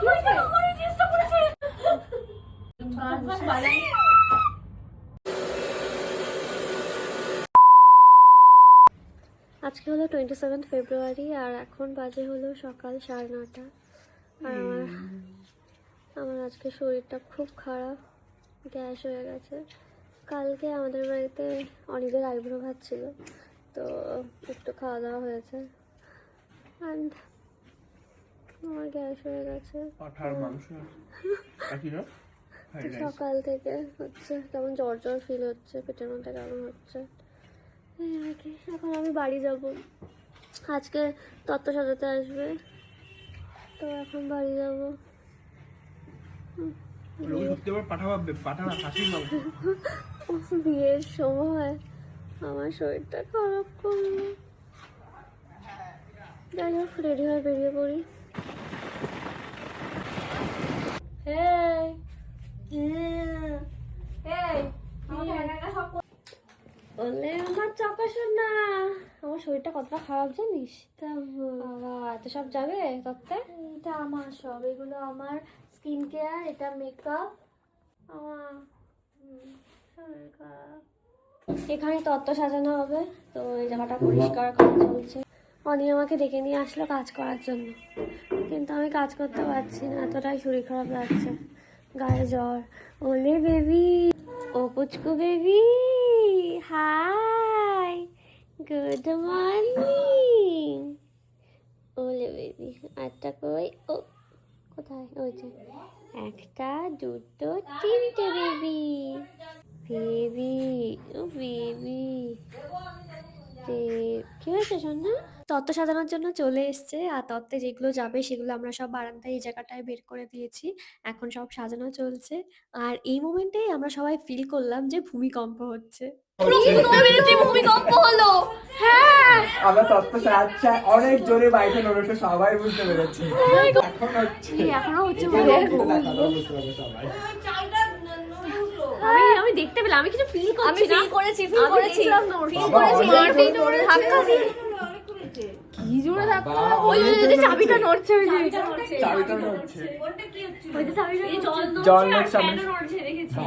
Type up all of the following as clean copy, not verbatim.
আজকে হলো 27 ফেব্রুয়ারি আর এখন বাজে হলো সকাল 9:30। আর আমার আজকে শরীরটা খুব খারাপ, গ্যাস হয়ে গেছে। কালকে আমাদের বাড়িতে অনেকের আইব্রো ভাত ছিল, তো একটু খাওয়া দাওয়া হয়েছে অ্যান্ড আমার গ্যাস হয়ে গেছে। সকাল থেকে হচ্ছে কেমন জ্বর জ্বর ফিল হচ্ছে, পেটের মধ্যে কেমন হচ্ছে এই আর কি। এখন আমি বাড়ি যাব, আজকে তত্ত্ব সাজাতে আসবে, তো এখন বাড়ি যাব। বিয়ের সময় আমার শরীরটা খারাপ করলো। যাই হোক, রেডি হয়ে বেরিয়ে পড়ি। বললে আমার চাপাশো না, আমার শরীরটা কতটা খারাপ জানিস? বাবা এত সব যাবে তত্ত্বে? এটা আমার সব, এগুলো আমার স্কিন কেয়ার, এটা মেকআপ, আমার শরীর খারাপ। এখানে তত্ত্ব সাজানো হবে, তো এই জায়গাটা পরিষ্কার করা চলছে। অনি আমাকে ডেকে নিয়ে আসলো কাজ করার জন্য, কিন্তু আমি কাজ করতে পারছি না, এতটাই শরীর খারাপ লাগছে, গায়ে জ্বর। ওলে বেবি, ও পুচকু বেবি, হাই, গুড মর্নিং। ওলে বেবি, আটটা কই? ও কোথায়? ওই যে একটা, দুটো, তিনটে বেবি। বেবি, ও বেবি, কি হয়েছে সোনা? তত্ত্ব সাজানোর জন্য চলে এসছে, আর তত্ত্বে যেগুলো যাবে সেগুলো আমরা সব বারান্দায় এই জায়গাটায় বের করে দিয়েছি। এখন সব সাজানো চলছে, আর এই মোমেন্টেই আমরা সবাই ফিল করলাম যে ভূমিকম্প হচ্ছে। ভূমিকম্প হলো, হ্যাঁ আমরা তত্ত্ব সাজাচ্ছি, অনেক জোরে বাইকে নড়ছে, সবাই বুঝতে পেরেছি। এখনো হচ্ছে সবাই আমি দেখতে পেলাম, আমি কিছু ফিল করছি, আমি ফিল করেছি কি জোরে ধাক্কা, ওই যে চাবিটা নড়ছে, ওই যে চাবিটা নড়ছে, ওই যে চাবিটা জল নড়ছে, নড়ছে দেখেছি।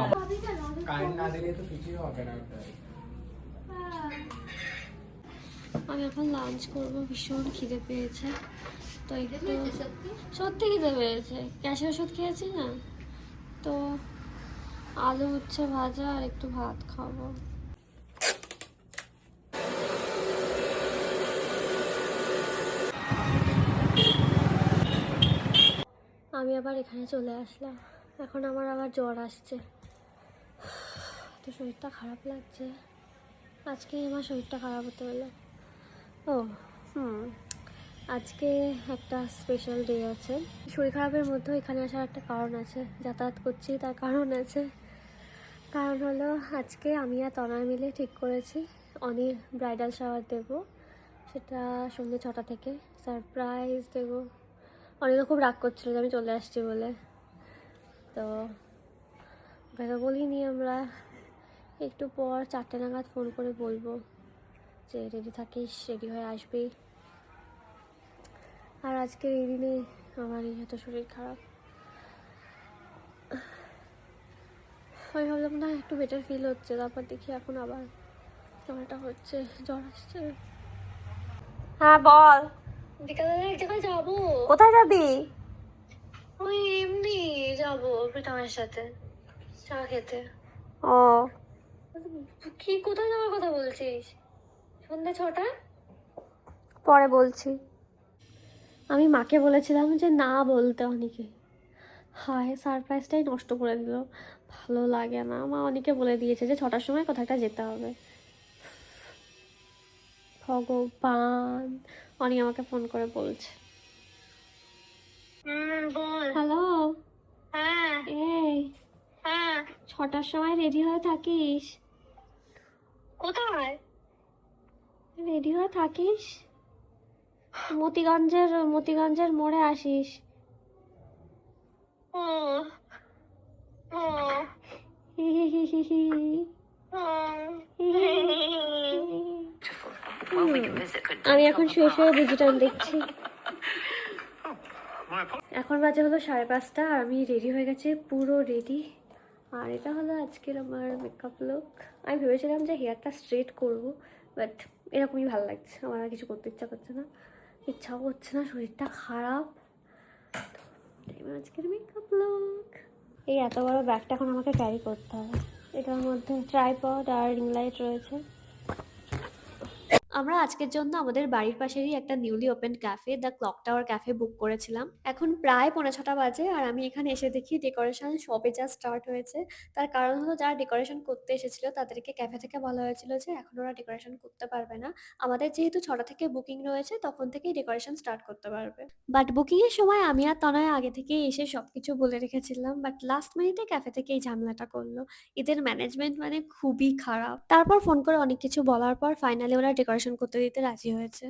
কারেন্ট না দিলে তো কিছুই হবে না। আমি এখন লাঞ্চ করবো, ভীষণ খিদে পেয়েছে, তো একটু সত্যি খিদে পেয়েছে। গ্যাসের ওষুধ খেয়েছি না, তো আলু উচ্ছে ভাজা আর একটু ভাত খাবো। আমি আবার এখানে চলে আসলাম, এখন আমার আবার জ্বর আসছে, তো শরীরটা খারাপ লাগছে। আজকে আমার শরীরটা খারাপ হতে হলো। ও আজকে একটা স্পেশাল ডে আছে। শরীর খারাপের মধ্যেও এখানে আসার একটা কারণ আছে, যাতায়াত করছি তার কারণ আছে। কারণ হলো আজকে আমি আর তনয় মিলে ঠিক করেছি অনির ব্রাইডাল শাওয়ার দেব, সেটা সন্ধ্যে 6টা থেকে সারপ্রাইজ দেব। অনিরও খুব রাগ করছিল যে আমি চলে আসছি বলে, তো ওকে বলিনি। আমরা একটু পর 4টে নাগাদ ফোন করে বলবো যে রেডি থাকিস, রেডি হয়ে আসবি। আর আজকের এই দিনে আমারই এত শরীর খারাপ, আমি ভাবলাম না একটু বেটার ফিল হচ্ছে, তারপর দেখি এখন আবার জ্বরটা হচ্ছে, জ্বর আসছে। হ্যাঁ বল, বিকালে এক জায়গায় যাবো। কোথায় যাবি? ওই এমনি যাবো প্রীতমের সাথে চা খেতে। ও কি, কোথায় যাওয়ার কথা বলছিস? সন্ধ্যে 6টা? পরে বলছি। আমি মাকে বলেছিলাম যে না বলতে অনেকে, হায় সারপ্রাইজটাই নষ্ট করে দিল, ভালো লাগে না। মা অনেকে বলে দিয়েছে যে 6টার সময় কোথাটা যেতে হবে। ভগবান, অনেক আমাকে ফোন করে বলছে। হ্যালো, হ্যাঁ এই হ্যাঁ 6টার সময় রেডি হয়ে থাকিস। কোথায়? রেডি হয়ে থাকিস, মতিগঞ্জের মোড়ে আসিস। ও ও আমি এখন শুয়ে শুয়ে ডিজিটাল দেখছি। এখন বাজে হলো 5:30 আর আমি রেডি হয়ে গেছি, পুরো রেডি। আর এটা হলো আজকের আমার মেকআপ লুক। আমি ভেবেছিলাম যে হেয়ারটা স্ট্রেট করব, বাট এরকমই ভালো লাগছে, আমার আর কিছু করতে ইচ্ছা করছে না, ইচ্ছাও হচ্ছে না, শরীরটা খারাপ। আজকের মেকআপ লুক। এই এত বড় ব্যাগটা এখন আমাকে ক্যারি করতে হবে। এটার মধ্যে ট্রাইপড আর রিং লাইট রয়েছে। আমরা আজকের জন্য আমাদের বাড়ির পাশেরই একটা newly open cafe, the clock tower cafe book করেছিলাম। এখন প্রায় 6:45 বাজে আর আমি এখানে এসে দেখি ডেকোরেশন সবে যা স্টার্ট হয়েছে। তার কারণ হলো যারা ডেকোরেশন করতে এসেছিল তাদেরকে ক্যাফে থেকে বলা হয়েছিল যে এখন ওরা ডেকোরেশন করতে পারবে না, আমাদের যেহেতু 6টা থেকে বুকিং রয়েছে তখন থেকেই ডেকোরেশন স্টার্ট করতে পারবে। বাট বুকিংয়ের সময় আমি আর তনয় আগে থেকেই এসে সবকিছু বলে রেখেছিলাম, বাট লাস্ট মিনিটে ক্যাফে থেকে এই ঝামেলাটা করলো। এদের ম্যানেজমেন্ট মানে খুবই খারাপ। তারপর ফোন করে অনেক কিছু বলার পর ফাইনালি ওরা ডেকোরেশন করতে দিতে রাজি হয়েছে।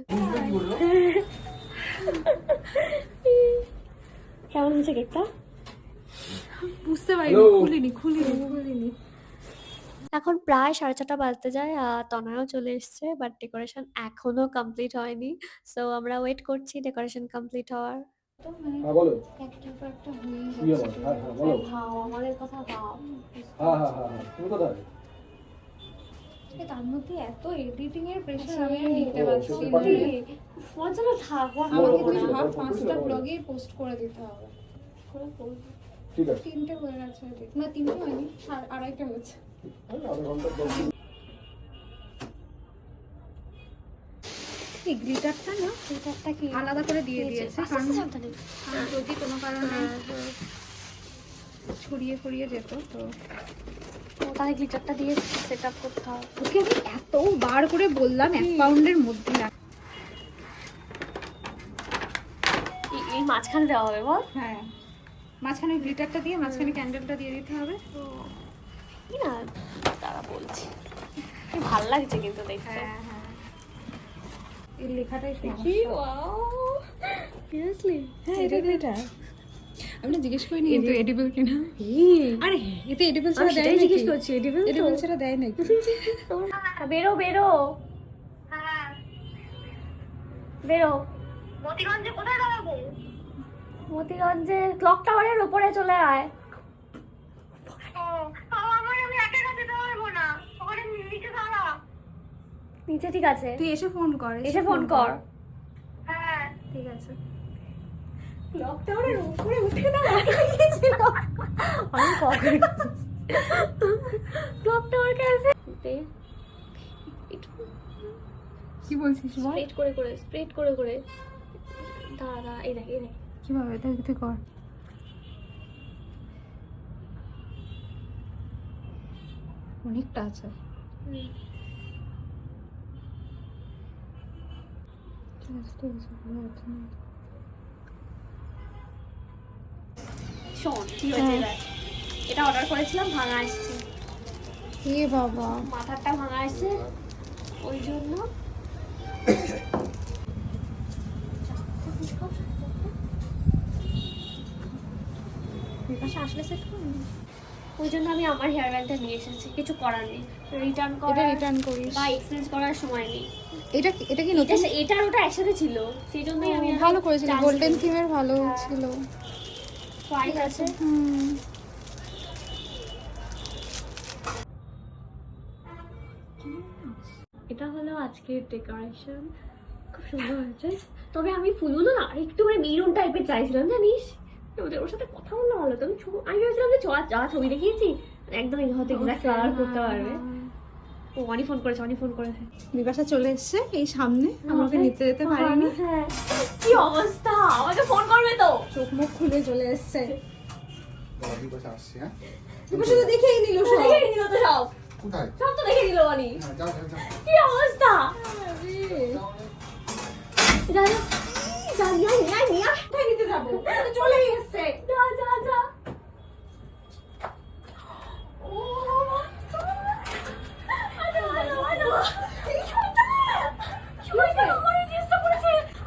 কেমন হয়েছে কেকটা? বুঝতে পারিনি, খুলিনি। এখন প্রায় 4:30 বাজতে যায়, তনয়ও চলে এসছে, বাট ডেকোরেশন এখনো কমপ্লিট হয়নি। সো আমরা ওয়েট করছি ডেকোরেশন কমপ্লিট হওয়ার। হ্যাঁ বলো। একটার পর একটা হয়েই কি ব্যাপার? যাচ্ছে। হ্যাঁ, বলো। ভাব, আমাদের কথা ভাব। হ্যাঁ তুমি কোথায়? তার মধ্যে এত এডিটিং এর প্রেশার আচ্ছা, আমি আর নিতে পারছি সেটা না। পাঠিয়ে মনে চলো থাকবো, আমাকে তুই পড়েছিল, ভাব পড়েছিল 5টা বলো। ব্লগে পোস্ট করে দিতে হবে। ঠিক আছে 3টে হয়ে গেছে edit। না 3টে হয়নি, 2.5টা হয়েছে। আধা ঘন্টা 10 মিনিট। এই গ্লিটারটা না এটারটা কি আলাদা করে দিয়ে দিয়েছে, কারণ সাবধানে। যদি কোনো কারণে ছড়িয়ে যেত তো। তাহলে গ্লিটারটা দিয়ে সেট আপ করতে হবে। ওকে আমি এত বার করে বললাম 1 পাউন্ডের মধ্যে রাখ। এই মাঝখানে দেওয়া হবে বল। হ্যাঁ, মাঝখানে গ্লিটারটা দিয়ে মাঝখানে ক্যান্ডেলটা দিয়ে দিতে হবে। কি না তারা বলছি, কি ভাল লাগছে কিন্তু দেখতে। হ্যাঁ এই লেখাটাই কি সমস্যা। Wow, seriously? হ্যাঁ এটা গ্লিটার। আমি না জিজ্ঞেস করিনি কিন্তু এডিবল কিনা। আরে এতে এডিবল ছাড়া আমি দেয় সেটাই নাকি? জিজ্ঞেস করছি, এডিবল এডিবল ছাড়া দেয় নাকি? বেরো বেরো হ্যাঁ, বেরো। মতিগঞ্জে কোথায় দাঁড়াবো? মতিগঞ্জে ক্লক টাওয়ারের উপরে চলে আয়। ও, আমি একা একা যেতে পারবো না, ওখানে নিচে দাঁড়া। নিচে ঠিক আছে, তুই এসে ফোন কর। এসে ফোন কর। হ্যাঁ, ঠিক আছে। ক্লক টাওয়ারের উপরে উঠে না গিয়েছিল আমি কখন ক্লক টাওয়ার ক্যাফে কি বলছিস বল? স্প্রেড করে দাঁড়া, এই দেখ কিভাবে তুই কর। অনেকটা আছে। ঠিক আছে ঠিক আছে, ভালো আছে। শোন কি হয়েছে দেখ, এটা অর্ডার করেছিলাম, ভাঙা আসছে, এ বাবা, মাথাটা ভাঙা আসছে, ওই জন্য বিপাশা আসলে সেট করুন, ওই জন্য আমি আমার হেয়ার ব্যান্ডটা নিয়ে এসেছি। কিছু করার নেই, রিটার্ন এটা করার রিটার্ন করিস। বা এক্সচেঞ্জ করার সময় নেই। এটা কি নতুন? এটার ওটা একসাথে ছিল, সেই জন্যই আমি ভালো করেছিল, গোল্ডেন থিমের ভালো ছিল। হোয়াইট আছে। এটা হলো আজকের ডেকোরেশন, খুব সুন্দর হয়েছে। তবে আমি ফুলগুলো না একটু মানে মেরুন টাইপের চাইছিলাম, জানিস, ওর সাথে কথা বললে ভালো হতো। আমি ভেবেছিলাম যে যা ছবি দেখিয়েছি একদম হয়তো এক্সাক্ট কালার করতে পারবে। ও অনি ফোন করেছে। বিপাশা চলে এসেছে এই সামনে, আমাকে নিতে যেতে পারিনি। হ্যাঁ, কি অবস্থা, আমাকে ফোন করবে তো। চোখ মুখ খুলে চলে এসেছে। বাড়ির পাশে আসছি। হ্যাঁ বিপাশা তো দেখেই নিল সব। দেখে নিল তো সব, কোথায়? সব তো দেখে নিল অনি। হ্যাঁ যাও কি অবস্থা, কোথায় নিতে যাবো? তো চলেই এসেছে। যা ও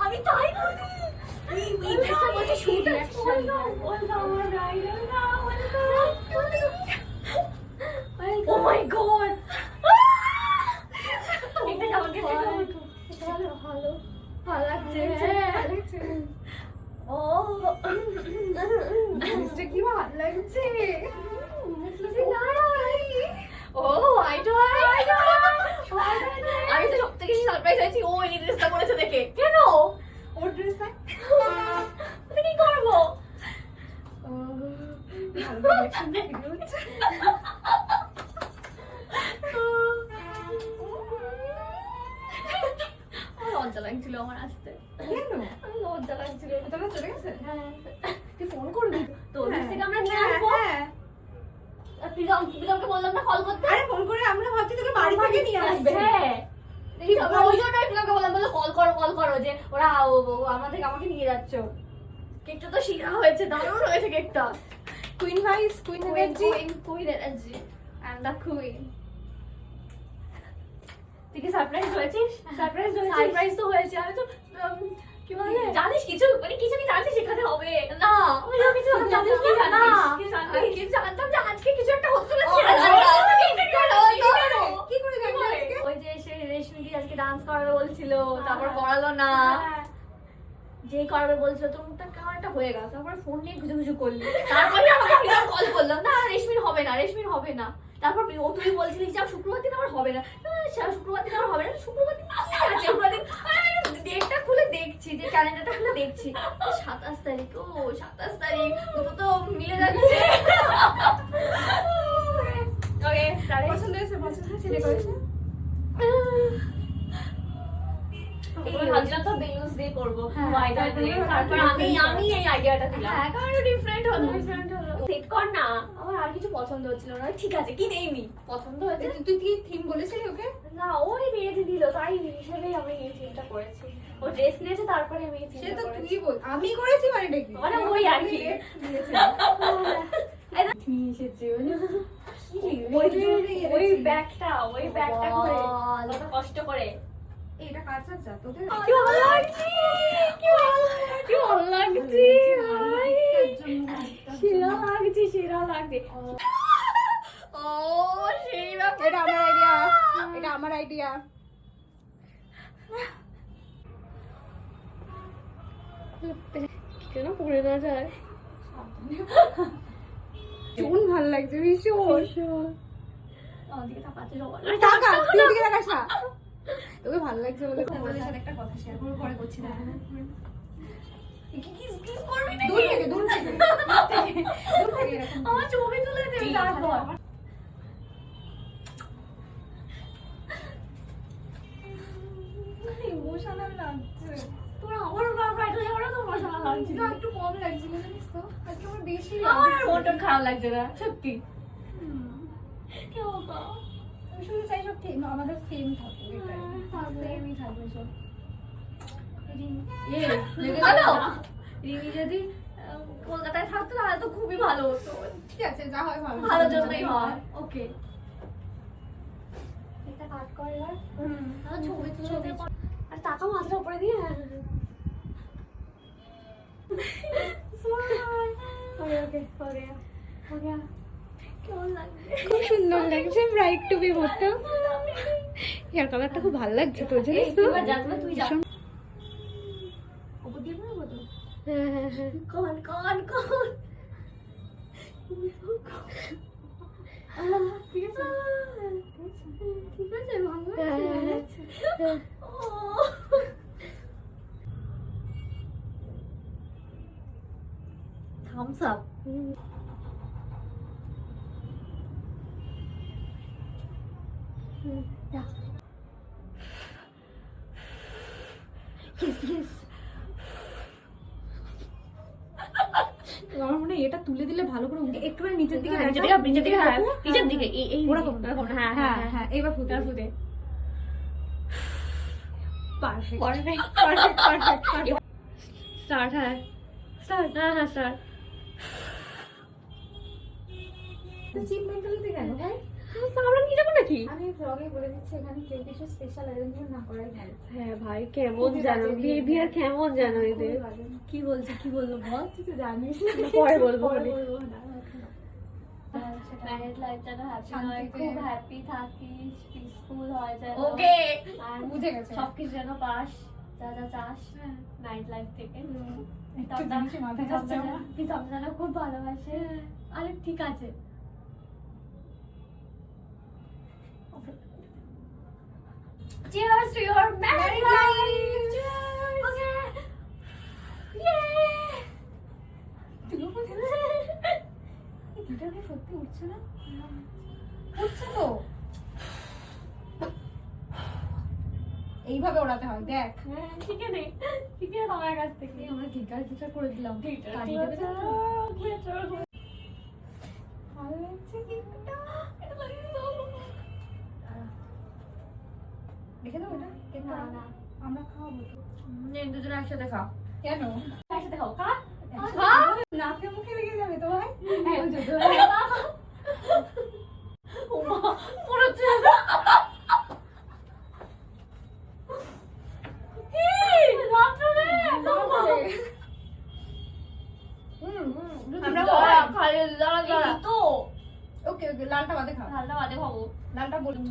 আমি তাই বলি, এই ড্রেসটা বলছে শুট অ্যাকশন। ও মাই গড, এটা আমাকে ভালো লাগছে। ও ভিডিও হচ্ছে। আমার লজ্জা লাগছিল আমার আসতে, কেন? আমার লজ্জা লাগছিল। তোরা চলে গেছে? হ্যাঁ, তুই ফোন করবি তো ওর হ্যাঁ, থেকে আমরা নিয়ে হ্যাঁ, আসবো। হ্যাঁ। আর প্রিয়মকে বললাম না কল করতে। আরে ফোন করে আমরা ভাবছি তোকে বাড়ি থেকে নিয়ে আসবে। হ্যাঁ, আমরা ওই জন্যই প্রিয়মকে বললাম, বললো কল করো যে ওরা আমাকে নিয়ে যাচ্ছ। কেকটা তো শিরা হয়েছে, দারুণ হয়েছে কেকটা। Queen vice, queen energy. Queen energy and the queen. তুই কি সারপ্রাইজ হয়েছিস? সারপ্রাইজ তো হয়েছে। আমি তো কি বলে জানিস কিছু, মানে কিছু কি জানিস এখানে হবে না, আমি কিছু জানিস কি জানা, আমি কিছু জানতাম যে আজকে কিছু একটা হতে চলেছে। কি করে জানলি আজকে? ওই যে সে রেশমিদি আজকে ডান্স করাবে বলছিল, তারপর করালো না। যেই করাবে বলছিল তোর মুখটা কেমন একটা হয়ে গেল, তারপরে ফোন নিয়ে ঘুষু করলি, তারপরে আমাকে কল করলাম, না রেশমির হবে না। তারপর তুই বলছিলিস যে শুক্রবার দিন আমার হবে না, শুক্রবার দিন আমার হবে না, শুক্রবার দিন আছে, শুক্রবার দিন ডেটটা খুলে দেখছি, যে ক্যালেন্ডারটা খুলে দেখছি 27 তারিখ। ও 27 তারিখ, দুটো তো মিলে যাচ্ছে। ওকে, পছন্দ হয়েছে ডেকোরেশন? ভাবছিলাম তো বেলুনস দিয়ে করবো, হ্যাঁ, white আর তারপরে red। তারপর আমি এই আইডিয়াটা দিলাম। হ্যাঁ, কারণ ডিফারেন্ট হলো। সেট কর না, আমার আর কিছু পছন্দ হচ্ছিল না। ঠিক আছে, কি নেইনি পছন্দ হয়েছে। তুই কি থিম বলেছিলি ওকে? না, ওই বিয়েতে দিল, তাই হিসেবেই আমি এই থিমটা করেছি। ও ড্রেস কিনেছে, তারপরে আমি এই সে থিমটা তো করেছি। তুই বল, আমি করেছি মানে কি? মানে ওই আর কি। নিয়ে এসেছি ওই ব্যাগটা করে কত কষ্ট করে। এটা কার চাচা তোদের? কি ভালো লাগছে, কি ভালো লাগছে ভাই। সেরা লাগছে। ও সেই ব্যাপার। এটা আমার আইডিয়া। কেন পড়ে না যায়? ভীষণ ভালো লাগছে, ভীষণ। আমাদেরকে তাকাচ্ছে সবাই। টাকা তুই ওদিকে তাকাস না। তোকে ভালো লাগছে বলে তোদের সাথে একটা কথা শেয়ার করব, পরে করছি না। কিস করবি নাকি? দূর থেকে এরকম। আমার ছবি তুলে দে তারপর। ইমোশনাল লাগছে। তোরা আমার ব্রাইডাল যাওয়াটা তো মশলা লাগছে। না, একটু কম লাগছিল জানিস তো, আজকে আমার বেশি আমার আর মনটা খারাপ লাগছে না, সত্যি। কি বাবা, আমি শুধু চাই সব থিম আমাদের সেম থাকুক, এটাই সেমই থাকবে সব। ভালো। রিমি যদি কলকাতায় থাকতো তাহলে তো খুবই ভালো হতো। ঠিক আছে, যা হয় ভালো, ভালো জন্যই হয়। ওকে, এটা কাট কর এবার। আমার ছবি তুলে দে। আর টাকা মাথার উপরে দিয়ে। কেমন লাগছে? খুব সুন্দর লাগছে, ব্রাইট টু বি মতো। হেয়ার কালারটা খুব ভালো লাগছে তোর, জানিস তো? এবার যা, তুই যা। ওপর দিয়ে বলবো তো? হ্যাঁ। কন ঠিক আছে, ভালো লাগছে। Thumbs up. আমার মনে হয় এটা তুলে দিলে ভালো করে একটু নিচের দিকে নিচের দিকে এই ওরকম। হ্যাঁ হ্যাঁ, এবার ফুটে ফুটে। পারফেক্ট। স্টার্ট। হ্যাঁ স্টার্ট। চিপ মেন্টালিটি কেন ভাই? আমরা নিয়ে যাবো নাকি? আমি ব্লগে বলে দিচ্ছি, এখানে কেউ কিছু স্পেশাল অ্যারেঞ্জমেন্ট না করাই ভালো। হ্যাঁ ভাই, কেমন জানো বিহেভিয়ার, কেমন জানো এদের। কি বললো বল। তুই তো জানিস। পরে বলবো। না। ম্যারেড লাইফ যেন হ্যাপি হয়, শান্তিতে। খুব হ্যাপি থাকিস, পিসফুল হয় যেন। ওকে, আর বুঝে গেছে। সবকিছু যেন পাস, যা চাস নাইট লাইফ থেকে। একটু জিনিসই মাথায় আসছে আমার। প্রীতম যেন খুব ভালোবাসে। আরে ঠিক আছে। Cheers to your married life. Cheers. Okay. Yay. এটা কি সত্যি উঠছে না? উঠছে তো। এইভাবে ওড়াতে হয় দেখ। ঠিক আছে ঠিক আছে আমার কাছ থেকে আমরা গিটার গিটার করে দিলাম। গাড়ি দেবে না? ভালো লাগছে কেকটা। এটা লাগিয়ে দাও। দেখে দাও এটা কেকটা। না না আমরা খাওয়াবো তো। নে দুজনে একসাথে খাও। কেন? একসাথে খাও খা নাকে মুখে লেগে যাবে তো ভাই। হ্যাঁ ওই যে ওমা পুরো ওকে ওকে লালটা বাদে খাও। লালটা বলুন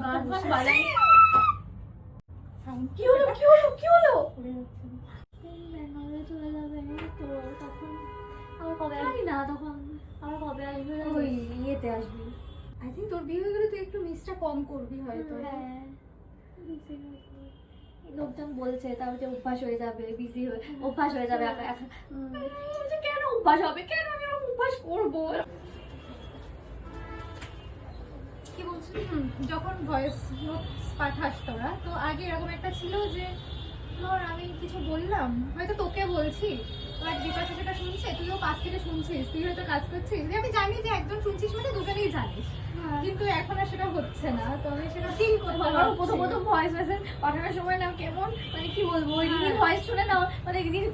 কি হলো কি হলো কি হলো চলে যাবে তো তখন আমার কবে আসবি না তখন আমার কবে আসবে ওই ইয়েতে আসবি। আই থিঙ্ক তোর বিয়ে হয়ে গেলে তুই একটু মিসটা কম করবি হয়তো। হ্যাঁ লোকজন বলছে তাও যে অভ্যাস হয়ে যাবে বিজি হয়ে অভ্যাস হয়ে যাবে কেন অভ্যাস হবে কেন আমি ওরকম অভ্যাস করবো কি বলছিস? যখন ভয়েস নোট পাঠাস তোরা, তো আগে এরকম একটা ছিল যে ধর আমি কিছু বললাম, হয়তো তোকে বলছি, এবার বিপাশা সেটা শুনছে, তুইও পাশ থেকে শুনছিস, তুই হয়তো কাজ করছিস, যে আমি জানি যে একজন শুনছিস মানে দুজনেই জানিস, কিন্তু এখন আর সেটা হচ্ছে না। তো আমি সেটা ফিল করতে আমার প্রথম প্রথম ভয়েস মেসেজ পাঠানোর সময় না কেমন মানে কি বলবো ওই দিদির ভয়েস শুনে না মানে দিদির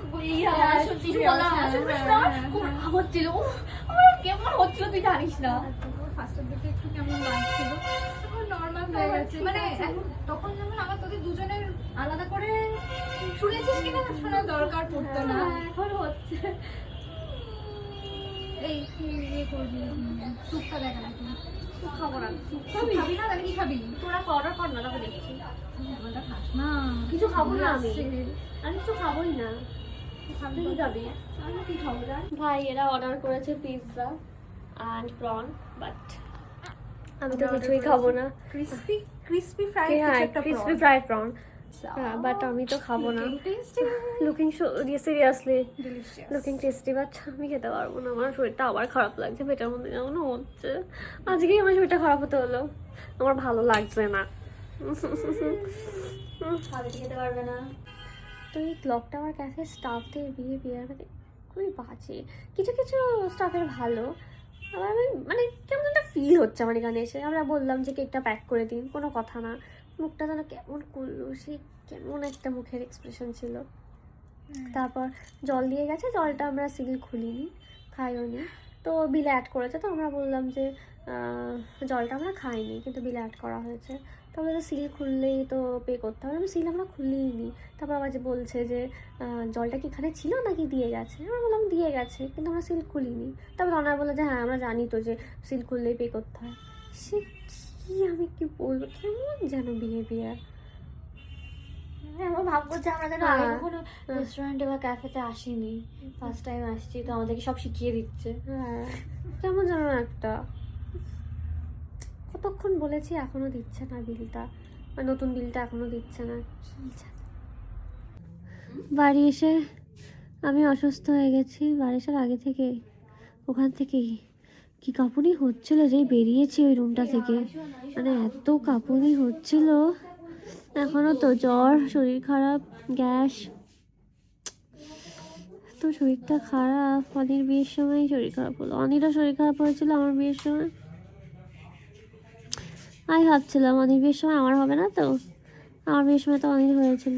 কিছু বলা খুব হচ্ছিল আমার কেমন হচ্ছিল তুই জানিস না ফার্স্টের দিকে একটু কেমন লাগছিল, এখন নর্মাল হয়ে গেছে। মানে এখন তখন যেমন আমার তোদের দুজনের আলাদা করে শুনেছিস কিনা শোনার দরকার পড়তো না। এখন হচ্ছে এই কি ইয়ে করবি, স্যুপটা দেখা নাকি খাবো না খাবি না? তাহলে কি খাবি? তোরা অর্ডার কর না তারপর দেখছি ওটা খাস না, কিছু খাবো না আমি আসছে। আমি কিছু খাবোই না তুই কি খাবি আমি কি খাবো না ভাই এরা অর্ডার করেছে পিৎজা অ্যান্ড প্রন বাট আমি তো কিছুই খাবো না crispy fried crispy fried prawn but আমি তো খাবো না looking seriously looking tasty but আমি খেতে পারবো না আমার শরীরটা আবার খারাপ লাগছে পেটের মধ্যে কেমন হচ্ছে আজকেই আমার শরীরটা খারাপ হতে হলো আমার ভালো লাগছে না খেতে পারবে না তো এই ক্লক টাওয়ার ক্যাফে স্টাফদের বিহেভিয়ার মানে খুবই বাজে কিছু কিছু স্টাফের ভালো আবার আমি মানে কেমন একটা ফিল হচ্ছে আমার এখানে এসে আমরা বললাম যে কেকটা প্যাক করে দিন কোনো কথা না মুখটা যেন কেমন করলো সে কেমন একটা মুখের এক্সপ্রেশন ছিল তারপর জল দিয়ে গেছে জলটা আমরা সিল খুলিনি খাইও নি তো বিলে অ্যাড করেছে তো আমরা বললাম যে জলটা আমরা খাইনি কিন্তু বিলে অ্যাড করা হয়েছে তবে তো সিল খুললেই তো পে করতে হবে আমি সিল আমরা খুললেই নি তারপর আবার যে বলছে যে জলটা কি এখানে ছিল নাকি দিয়ে গেছে আমরা বললাম দিয়ে গেছে কিন্তু আমরা সিল খুলিনি তারপর ওনারা বললো যে হ্যাঁ আমরা জানি তো যে সিল খুললেই পে করতে হয় সে কি আমি কি বলবো কেমন যেন বিহেভিয়ার আমরা ভাববো যে আমরা যেন আগে কখনো রেস্টুরেন্টে বা ক্যাফেতে আসিনি ফার্স্ট টাইম আসছি তো আমাদেরকে সব শিখিয়ে দিচ্ছে হ্যাঁ কেমন যেন একটা কতক্ষণ বলেছি এখনো দিচ্ছে না বিলটা নতুন বিলটা এখনো দিচ্ছে না বাড়ি এসে আমি অসুস্থ হয়ে গেছি বাড়ি আসার আগে থেকে ওখান থেকে কি কাঁপুনি হচ্ছিল যেই বেরিয়েছি ওই রুমটা থেকে মানে এত কাঁপুনি হচ্ছিল এখনো তো জ্বর শরীর খারাপ গ্যাস তো শরীরটা খারাপ অনির বিয়ের সময় শরীর খারাপ হলো অনিরও শরীর খারাপ হয়েছিল আমার বিয়ের সময় আমি ভাবছিলাম অনির বিয়ের সময় আমার হবে না তো আমার বিয়ের সময় তো অনির হয়েছিল